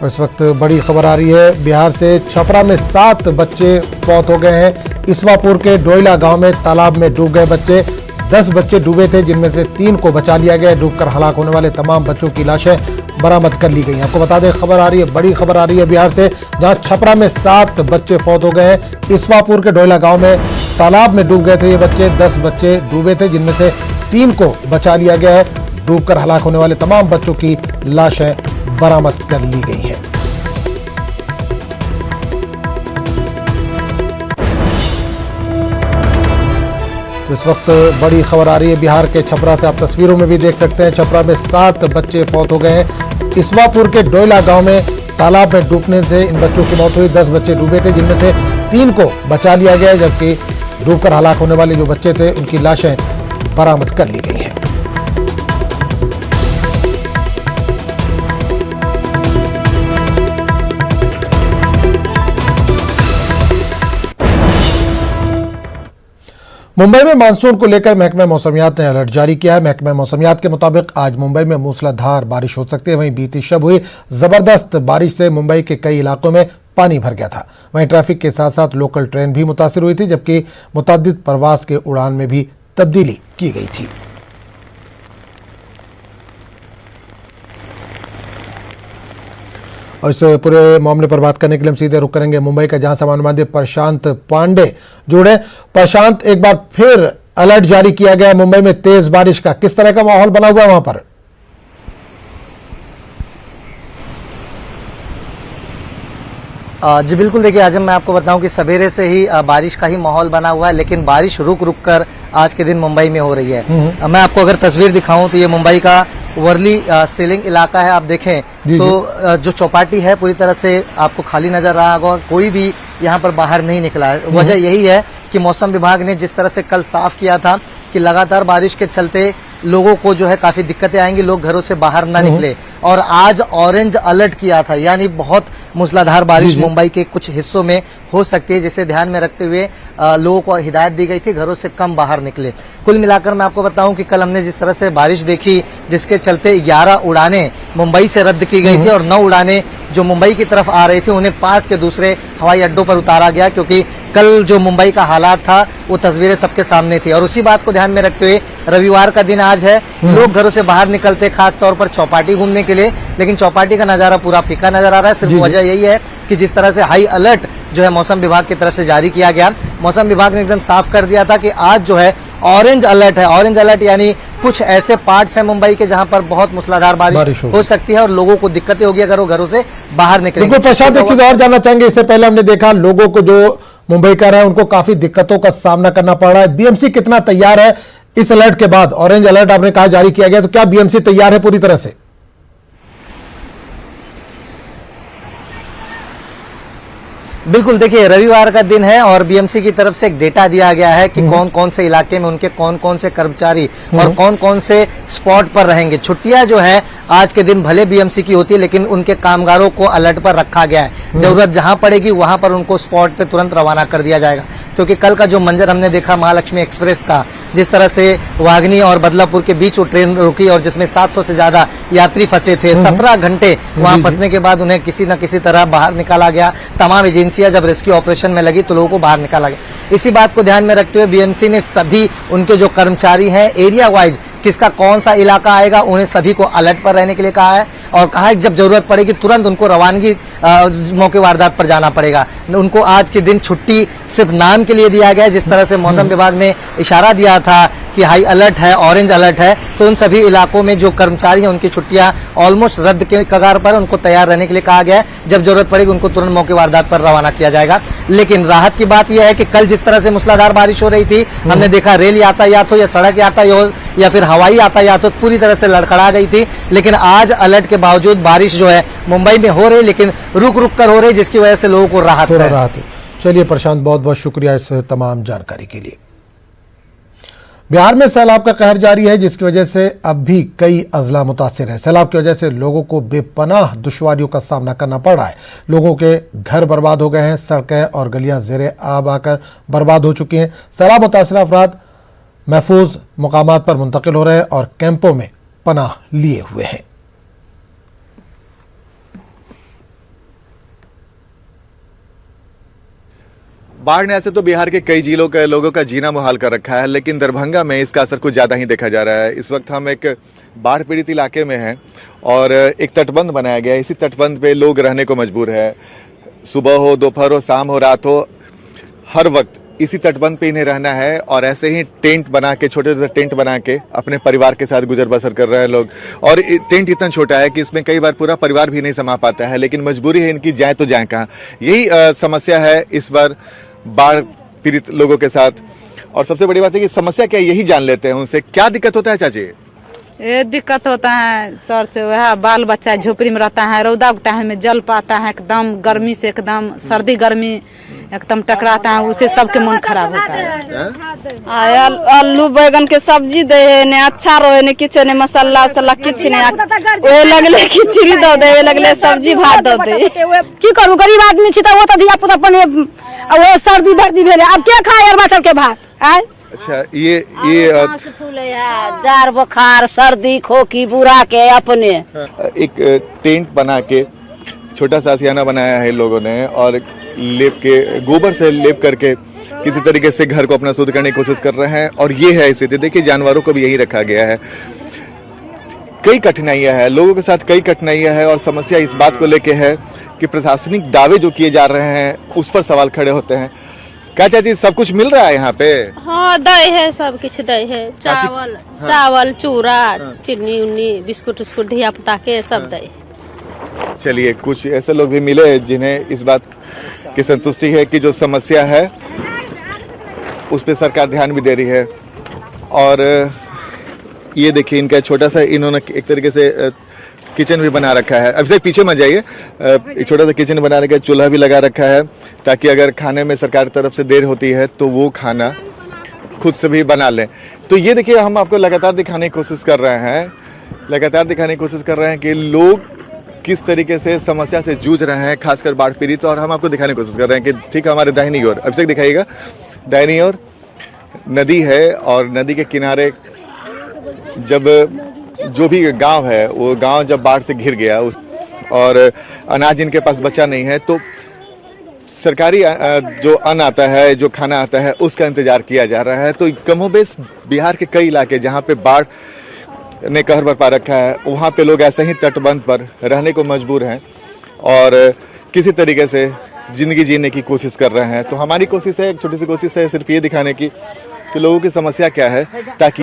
इस वक्त बड़ी खबर आ रही है बिहार से। छपरा में 7 बच्चे फौत हो गए हैं। इसवापुर के डोइला गांव में तालाब में डूब गए बच्चे। 10 बच्चे डूबे थे, जिनमें से 3 को बचा लिया गया। डूबकर हलाक होने वाले तमाम बच्चों की लाशें बरामद कर ली गई। आपको बता दें, खबर आ रही है, बड़ी खबर आ रही है बिहार से, जहां छपरा में 7 बच्चे फौत हो गए हैं। इसवापुर के डोइला गांव में तालाब में डूब गए थे ये बच्चे। 10 बच्चे डूबे थे, जिनमें से 3 को बचा लिया गया है। डूबकर हलाक होने वाले तमाम बच्चों की लाशें बरामद कर ली गई है। तो इस वक्त बड़ी खबर आ रही है बिहार के छपरा से। आप तस्वीरों में भी देख सकते हैं, छपरा में 7 बच्चे फौत हो गए हैं। इसवापुर के डोइला गांव में तालाब में डूबने से इन बच्चों की मौत हुई। 10 बच्चे डूबे थे, जिनमें से 3 को बचा लिया गया, जबकि डूबकर हलाक होने वाले जो बच्चे थे उनकी लाशें बरामद कर ली गई हैं। मुंबई में मानसून को लेकर महकमा मौसमियात ने अलर्ट जारी किया है। महकमा मौसमियात के मुताबिक आज मुंबई में मूसलाधार बारिश हो सकती है। वहीं बीती शब हुई जबरदस्त बारिश से मुंबई के कई इलाकों में पानी भर गया था। वहीं ट्रैफिक के साथ साथ लोकल ट्रेन भी मुतासिर हुई थी, जबकि मुतअद्दिद प्रवास के उड़ान में भी तब्दीली की गई थी। और इस पूरे मामले पर बात करने के लिए हम सीधे रुक करेंगे मुंबई का, जहां समाचार प्रशांत पांडे जुड़े। प्रशांत, एक बार फिर अलर्ट जारी किया गया मुंबई में तेज बारिश का, किस तरह का माहौल बना हुआ है वहां पर? जी बिल्कुल, देखिए आजम, मैं आपको बताऊं कि सवेरे से ही बारिश का ही माहौल बना हुआ है, लेकिन बारिश रुक रुक कर आज के दिन मुंबई में हो रही है। मैं आपको अगर तस्वीर दिखाऊं तो ये मुंबई का वर्ली सीलिंग इलाका है। आप देखें तो जो चौपाटी है पूरी तरह से आपको खाली नजर रहा होगा, कोई भी यहाँ पर बाहर नहीं निकला है। वजह यही है कि मौसम विभाग ने जिस तरह से कल साफ किया था कि लगातार बारिश के चलते लोगों को जो है काफी दिक्कतें आएंगी, लोग घरों से बाहर ना निकले, और आज ऑरेंज अलर्ट किया था, यानी बहुत मूसलाधार बारिश मुंबई के कुछ हिस्सों में हो सकती है, जिसे ध्यान में रखते हुए लोगों को हिदायत दी गई थी घरों से कम बाहर निकले। कुल मिलाकर मैं आपको बताऊं कि कल हमने जिस तरह से बारिश देखी, जिसके चलते 11 उड़ानें मुंबई से रद्द की गई थी और 9 उड़ानें जो मुंबई की तरफ आ रही थी उन्हें पास के दूसरे हवाई अड्डों पर उतारा गया, क्योंकि कल जो मुंबई का हालात था वो तस्वीरें सबके सामने थी। और उसी बात को ध्यान में रखते हुए रविवार का दिन आज है, लोग घरों से बाहर निकलते खास तौर पर चौपाटी घूमने के लिए, लेकिन चौपाटी का नजारा पूरा फीका नजर आ रहा है। सिर्फ वजह यही है कि जिस तरह से हाई अलर्ट जो है मौसम विभाग की तरफ से जारी किया गया, मौसम विभाग ने एकदम साफ कर दिया था कि आज जो है ऑरेंज अलर्ट है। ऑरेंज अलर्ट यानी कुछ ऐसे पार्ट्स हैं मुंबई के जहां पर बहुत मूसलाधार बारिश हो सकती है और लोगों को दिक्कतें होगी अगर वो घरों से बाहर निकलेंगे। प्रशांत, एक चीज और जानना चाहेंगे, इससे पहले हमने देखा लोगों को जो मुंबई का रहे हैं उनको काफी दिक्कतों का सामना करना पड़ रहा है। बीएमसी कितना तैयार है इस अलर्ट के बाद? ऑरेंज अलर्ट आपने कहा जारी किया गया, तो क्या बीएमसी तैयार है पूरी तरह से? बिल्कुल, देखिए रविवार का दिन है और बीएमसी की तरफ से एक डेटा दिया गया है कि कौन कौन से इलाके में उनके कौन कौन से कर्मचारी और कौन कौन से स्पॉट पर रहेंगे। छुट्टियां जो है आज के दिन भले बीएमसी की होती है, लेकिन उनके कामगारों को अलर्ट पर रखा गया है। जरूरत जहां पड़ेगी वहां पर उनको स्पॉट पे तुरंत रवाना कर दिया जाएगा, क्योंकि कल का जो मंजर हमने देखा महालक्ष्मी एक्सप्रेस का, जिस तरह से वागनी और बदलापुर के बीच वो ट्रेन रुकी और जिसमें 700 से ज्यादा यात्री फंसे थे, 17 घंटे वहां फंसने के बाद उन्हें किसी न किसी तरह बाहर निकाला गया। तमाम एजेंसियां जब रेस्क्यू ऑपरेशन में लगी तो लोगों को बाहर निकाला गया। इसी बात को ध्यान में रखते हुए बीएमसी ने सभी उनके जो कर्मचारी हैं एरिया वाइज किसका कौन सा इलाका आएगा उन्हें सभी को अलर्ट पर रहने के लिए कहा है, और कहा है कि जब जरूरत पड़ेगी तुरंत उनको रवानगी मौके वारदात पर जाना पड़ेगा। उनको आज के दिन छुट्टी सिर्फ नाम के लिए दिया गया है। जिस तरह से मौसम विभाग ने इशारा दिया था कि हाई अलर्ट है, ऑरेंज अलर्ट है, तो उन सभी इलाकों में जो कर्मचारी हैं उनकी छुट्टियां ऑलमोस्ट रद्द के कगार पर, उनको तैयार रहने के लिए कहा गया है। जब जरूरत पड़ेगी उनको तुरंत मौके वारदात पर रवाना किया जाएगा। लेकिन राहत की बात यह है कि कल जिस तरह से मूसलाधार बारिश हो रही थी, हमने देखा रेल यातायात हो या सड़क यातायात हो या फिर हवाई यातायात हो, पूरी तरह से लड़खड़ा गई थी। लेकिन आज अलर्ट के बावजूद बारिश जो है मुंबई में हो रही, लेकिन रुक रुक कर हो रही, जिसकी वजह से लोगों को राहत है। चलिए प्रशांत, बहुत बहुत शुक्रिया इस तमाम जानकारी के लिए। बिहार में सैलाब का कहर जारी है, जिसकी वजह से अब भी कई अजला मुतासिर है। सैलाब की वजह से लोगों को बेपनाह दुश्वारियों का सामना करना पड़ रहा है। लोगों के घर बर्बाद हो गए हैं, सड़कें और गलियां ज़ेरे आब आकर बर्बाद हो चुकी हैं। सैलाब मुतासिर अफराद महफूज मुकामात पर मुंतकिल हो रहे हैं और कैंपों में पनाह लिए हुए हैं। बाढ़ ने ऐसे तो बिहार के कई जिलों के लोगों का जीना मुहाल कर रखा है, लेकिन दरभंगा में इसका असर कुछ ज़्यादा ही देखा जा रहा है। इस वक्त हम एक बाढ़ पीड़ित इलाके में हैं और एक तटबंध बनाया गया है। इसी तटबंध पे लोग रहने को मजबूर है। सुबह हो, दोपहर हो, शाम हो, रात हो, हर वक्त इसी तटबंध पे इन्हें रहना है और ऐसे ही टेंट बना के, छोटे छोटे टेंट बना के अपने परिवार के साथ गुजर बसर कर रहे हैं लोग। और टेंट इतना छोटा है कि इसमें कई बार पूरा परिवार भी नहीं समा पाता है, लेकिन मजबूरी है इनकी, जाए तो जाए कहाँ। यही समस्या है इस बार बाढ़ पीड़ित लोगों के साथ। और सबसे बड़ी बात है कि समस्या क्या है, यही जान लेते हैं उनसे। क्या दिक्कत होता है चाची? ये दिक्कत होता है सर से, वह बाल बच्चा झोपड़ी में रहता है, रौदा उगता है, में जल पाता है, एकदम गर्मी से, एकदम सर्दी गर्मी एकदम टकराता है, उसे सबके मन खराब होता है। आलू बैगन के सब्जी दे ने अच्छा रहे ने किछो ने मसाला उसाला किछ ने ओए लगले खिचड़ी दो दे, लगले सब्जी भात दो दे। की करू, गरीब आदमी छी त वो त धिया पुता अपन वो सर्दी बर्दी भेले, अब के खाए अरबा के भात आय। अच्छा, ये फूले है, जार बुखार सर्दी खोखी बुरा के अपने एक टेंट बना के छोटा सा आशियाना बनाया है लोगों ने और लेप के, गोबर से लेप करके किसी तरीके से घर को अपना शुद्ध करने की कोशिश कर रहे हैं। और ये है स्थिति। देखिए, जानवरों को भी यही रखा गया है। कई कठिनाइयां हैं लोगों के साथ, कई कठिनाइयां हैं और समस्या इस बात को लेके है कि प्रशासनिक दावे जो किए जा रहे हैं उस पर सवाल खड़े होते हैं। क्या चाची, सब कुछ मिल रहा है यहाँ पे? हाँ, दही है, सब कुछ दही है, चावल चावल चूड़ा चीनी उन्नी बिस्कुट उस्कुट धिया पुता के सब दही। चलिए, कुछ ऐसे लोग भी मिले जिन्हें इस बात की संतुष्टि है कि जो समस्या है उस पर सरकार ध्यान भी दे रही है। और ये देखिए, इनका छोटा सा इन्होंने एक तरीके से किचन भी बना रखा है। अब से पीछे मत जाइए, एक छोटा सा किचन बना रखा है, चूल्हा भी लगा रखा है ताकि अगर खाने में सरकार की तरफ से देर होती है तो वो खाना खुद से भी बना लें। तो ये देखिए, हम आपको लगातार दिखाने की कोशिश कर रहे हैं कि लोग किस तरीके से समस्या से जूझ रहे हैं, खासकर बाढ़ पीड़ित। और हम आपको दिखाने की कोशिश कर रहे हैं कि ठीक है, हमारे दाहिनी ओर, अब से दिखाइएगा, दाहिनी ओर नदी है और नदी के किनारे जब जो भी गांव है वो गांव जब बाढ़ से घिर गया और अनाज इनके पास बचा नहीं है, तो सरकारी जो अन्न आता है, जो खाना आता है, उसका इंतजार किया जा रहा है। तो कमोबेश बिहार के कई इलाके जहां पे बाढ़ ने कहर बरपा रखा है, वहां पे लोग ऐसे ही तटबंध पर रहने को मजबूर हैं और किसी तरीके से जिंदगी जीने की कोशिश कर रहे हैं। तो हमारी कोशिश है, एक छोटी सी कोशिश है, सिर्फ ये दिखाने की कि लोगों की समस्या क्या है, ताकि